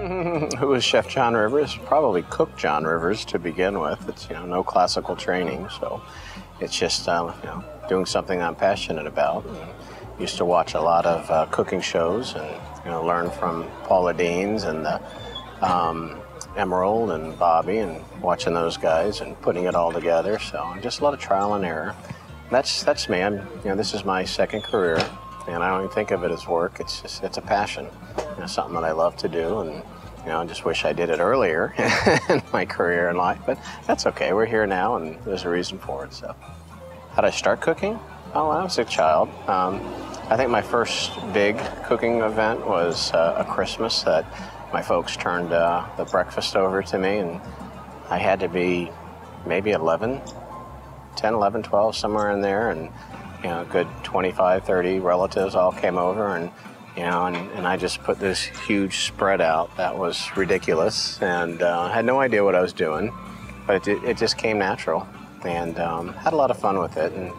Who is Chef John Rivers? Probably Cook John Rivers to begin with. It's, no classical training, so it's just, doing something I'm passionate about. And used to watch a lot of cooking shows and, learn from Paula Dean's and the Emerald and Bobby and watching those guys and putting it all together. So just a lot of trial and error. That's me. This is my second career, and I don't even think of it as work. It's a passion. Something that I love to do, and I just wish I did it earlier in my career in life, but that's okay. We're here now, and there's a reason for it. So, how did I start cooking? Oh, when I was a child. I think my first big cooking event was a Christmas that my folks turned the breakfast over to me, and I had to be maybe 10, 11, 12, somewhere in there, and a good 25, 30 relatives all came over, and and I just put this huge spread out that was ridiculous, and I had no idea what I was doing, but it just came natural, and had a lot of fun with it, and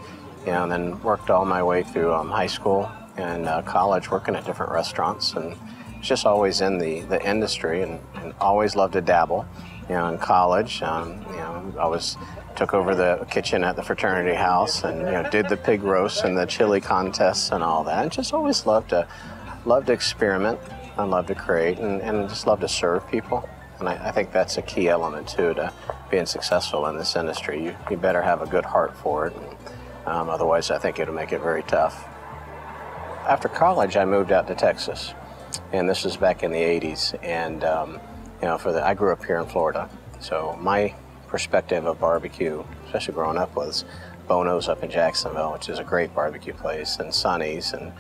then worked all my way through high school and college, working at different restaurants, and just always in the industry, and always loved to dabble. In college, I took over the kitchen at the fraternity house, and did the pig roast and the chili contests and all that, and just always loved to experiment. I love to create, and just love to serve people. And I think that's a key element too to being successful in this industry. You better have a good heart for it, and otherwise I think it'll make it very tough. After college, I moved out to Texas, and this was back in the 80s, and I grew up here in Florida, so my perspective of barbecue, especially growing up, was Bono's up in Jacksonville, which is a great barbecue place, and Sonny's, and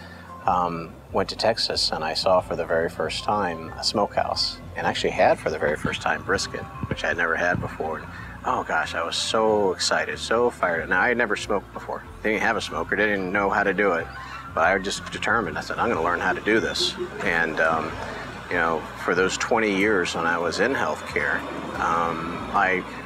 went to Texas, and I saw for the very first time a smokehouse, and actually had for the very first time brisket, which I had never had before. And, oh gosh, I was so excited, so fired up. Now, I had never smoked before. Didn't have a smoker, didn't know how to do it, but I was just determined. I said, I'm going to learn how to do this. And for those 20 years when I was in healthcare,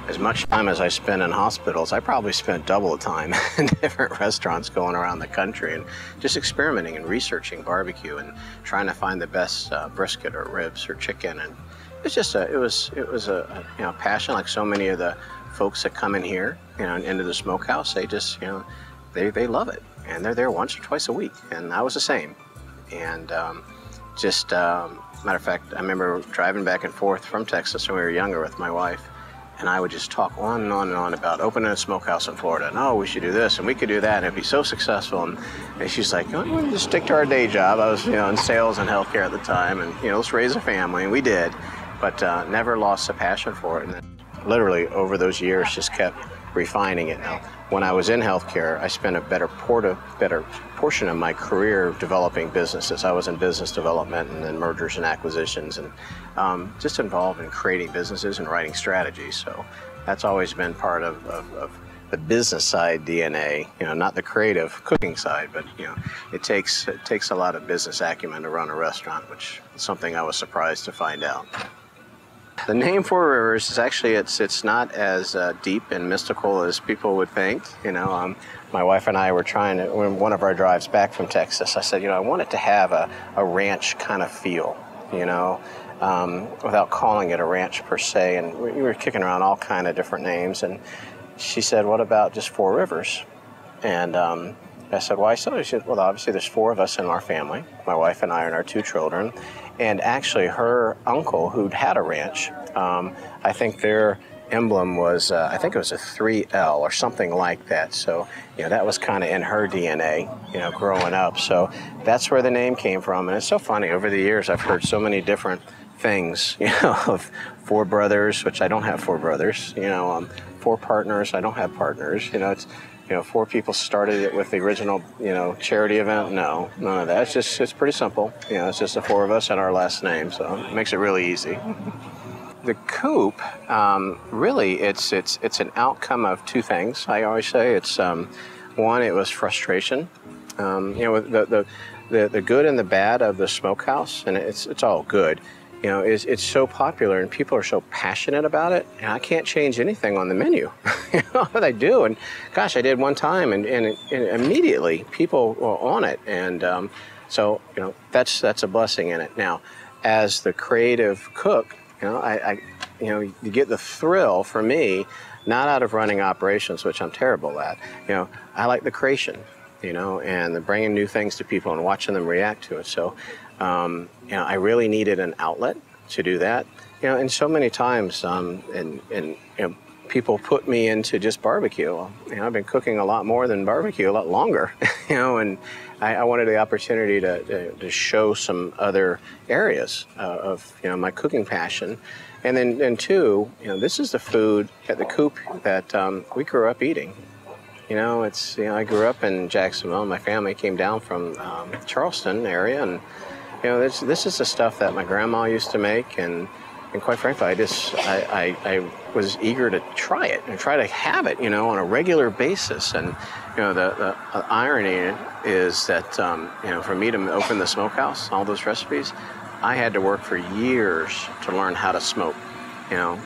as much time as I spent in hospitals, I probably spent double the time in different restaurants going around the country and just experimenting and researching barbecue and trying to find the best brisket or ribs or chicken. And it's just it was a passion, like so many of the folks that come in here, into the smokehouse. They just they love it, and they're there once or twice a week, and I was the same. And matter of fact, I remember driving back and forth from Texas when we were younger with my wife, and I would just talk on and on and on about opening a smokehouse in Florida. And, oh, we should do this, and we could do that, and it'd be so successful. And she's like, we'll just stick to our day job. I was, in sales and healthcare at the time, and, let's raise a family, and we did. But never lost the passion for it. And then literally over those years just kept refining it. Now, when I was in healthcare, I spent a better portion of my career developing businesses. I was in business development and then mergers and acquisitions, and just involved in creating businesses and writing strategies. So that's always been part of the business side DNA, not the creative cooking side, but it takes a lot of business acumen to run a restaurant, which is something I was surprised to find out. The name 4Rivers is actually, it's not as deep and mystical as people would think. My wife and I were trying to, on one of our drives back from Texas, I said, I want it to have a ranch kind of feel, without calling it a ranch per se. And we were kicking around all kind of different names. And she said, what about just 4 Rivers? And I said, why so? She said, well, obviously there's 4 of us in our family, my wife and I and our 2 children. And actually her uncle, who'd had a ranch, I think their emblem was, I think it was a 3L or something like that. So, that was kind of in her DNA, growing up. So that's where the name came from. And it's so funny. Over the years, I've heard so many different things, of 4 brothers, which I don't have 4 brothers, 4 partners, I don't have partners, it's, 4 people started it with the original, charity event. No, none of that. It's pretty simple. It's just the 4 of us and our last name, so it makes it really easy. The Coop, really, it's an outcome of 2 things. I always say it's one, it was frustration. The good and the bad of the smokehouse, and it's all good. It's so popular and people are so passionate about it, and I can't change anything on the menu. But I do, and gosh, I did one time, and immediately people were on it, and so that's a blessing in it. Now, as the creative cook, you get the thrill for me, not out of running operations, which I'm terrible at. I like the creation, and the bringing new things to people and watching them react to it. So, I really needed an outlet to do that. And so many times, people put me into just barbecue. I've been cooking a lot more than barbecue, a lot longer, and I wanted the opportunity to show some other areas of, my cooking passion. And then two, this is the food at the Coop that we grew up eating. I grew up in Jacksonville. My family came down from Charleston area, and this is the stuff that my grandma used to make, and quite frankly, I was eager to try it and try to have it, on a regular basis. And the irony is that for me to open the Smokehouse, all those recipes, I had to work for years to learn how to smoke.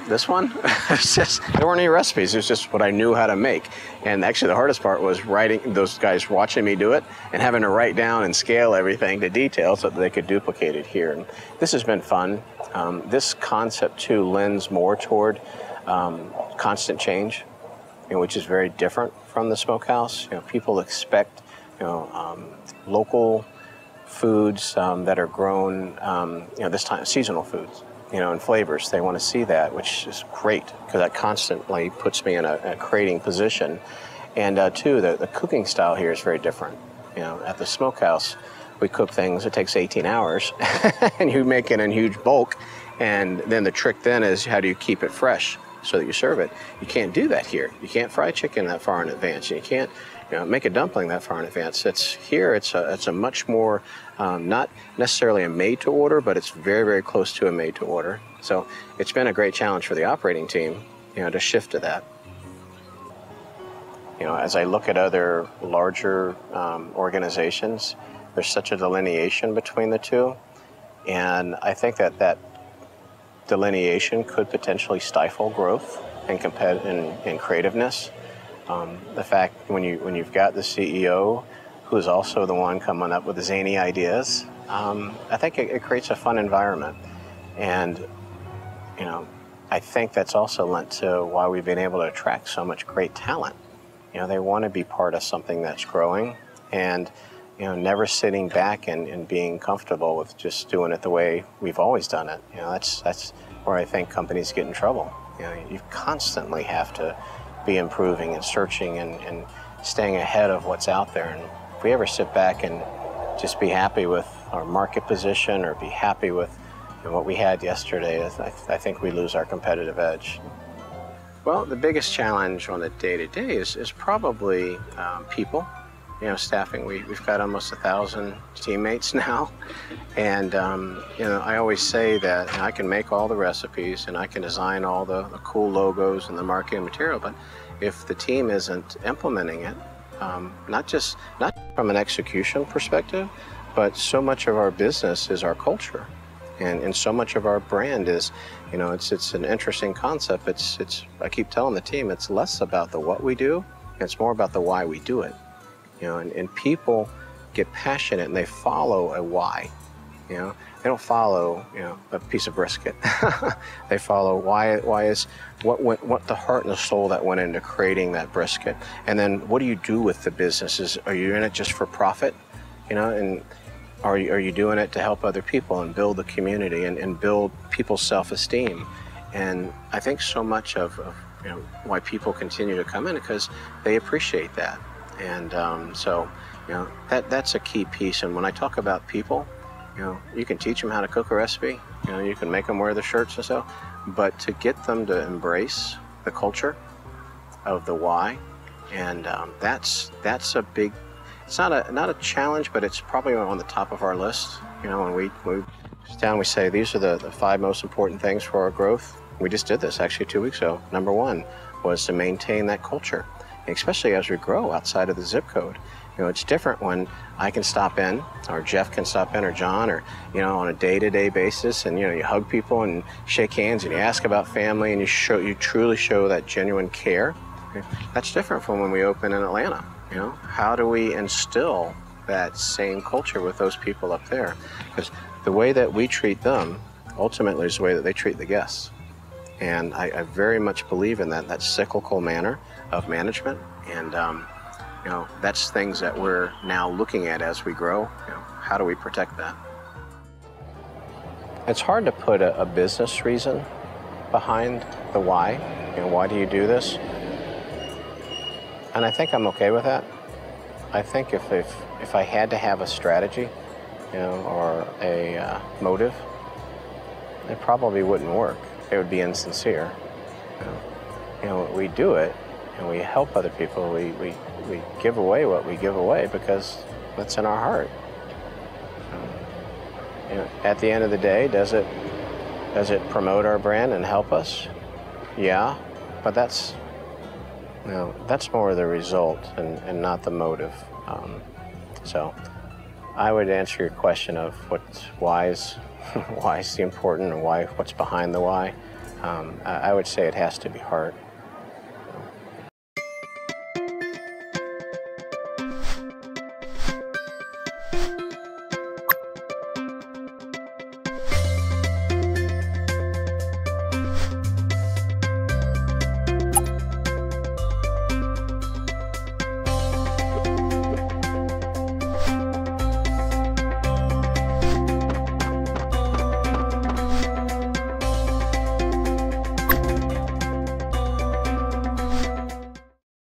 This one, there weren't any recipes. It was just what I knew how to make. And actually the hardest part was writing, those guys watching me do it and having to write down and scale everything to detail so that they could duplicate it here. And this has been fun. This concept too lends more toward constant change, which is very different from the Smokehouse. People expect, local foods that are grown, this time, seasonal foods. And flavors. They want to see that, which is great because that constantly puts me in a creating position. And two, the cooking style here is very different. At the Smokehouse, we cook things, it takes 18 hours and you make it in huge bulk. And then the trick then is how do you keep it fresh so that you serve it? You can't do that here. You can't fry chicken that far in advance. You can't make a dumpling that far in advance. It's a much more, not necessarily a made to order, but it's very, very close to a made to order. So it's been a great challenge for the operating team, to shift to that. As I look at other larger organizations, there's such a delineation between the two. And I think that delineation could potentially stifle growth and creativeness. The fact when you've got the CEO who's also the one coming up with the zany ideas, I think it creates a fun environment. And, I think that's also lent to why we've been able to attract so much great talent. They want to be part of something that's growing and, never sitting back and being comfortable with just doing it the way we've always done it. That's where I think companies get in trouble. You constantly have to be improving and searching and staying ahead of what's out there. And if we ever sit back and just be happy with our market position or be happy with what we had yesterday, I think we lose our competitive edge. Well, the biggest challenge on a day-to-day is probably people, staffing. We've got almost 1,000 teammates now. And, I always say that I can make all the recipes and I can design all the cool logos and the marketing material, but if the team isn't implementing it, not from an execution perspective, but so much of our business is our culture. And so much of our brand is, it's an interesting concept. I keep telling the team, it's less about the what we do, it's more about the why we do it. And people get passionate and they follow a why. They don't follow, a piece of brisket. They follow why is what the heart and the soul that went into creating that brisket. And then what do you do with the businesses? Are you in it just for profit? And are you doing it to help other people and build the community and build people's self-esteem? And I think so much of why people continue to come in because they appreciate that. And so that's a key piece. And when I talk about people, you can teach them how to cook a recipe, you can make them wear the shirts and so, but to get them to embrace the culture of the why, and that's a big, it's not a challenge, but it's probably on the top of our list. When we sit down, we say these are the 5 most important things for our growth. We just did this actually 2 weeks ago. Number 1 was to maintain that culture, especially as we grow outside of the zip code. It's different when I can stop in, or Jeff can stop in, or John, or, on a day-to-day basis, and, you hug people and shake hands and you ask about family and you truly show that genuine care. That's different from when we open in Atlanta. How do we instill that same culture with those people up there, because the way that we treat them ultimately is the way that they treat the guests. And I very much believe in that cyclical manner of management, and you know, that's things that we're now looking at as we grow. You know, how do we protect that? It's hard to put a business reason behind the why. You know, why do you do this? And I think I'm okay with that. I think if I had to have a strategy, you know, or a motive, it probably wouldn't work. It would be insincere. You know, we do it and we help other people. We give away what we give away because that's in our heart. You know, at the end of the day, does it promote our brand and help us? Yeah, but that's, you know, that's more the result and not the motive. So I would answer your question of why is the important and what's behind the why. I would say it has to be heart.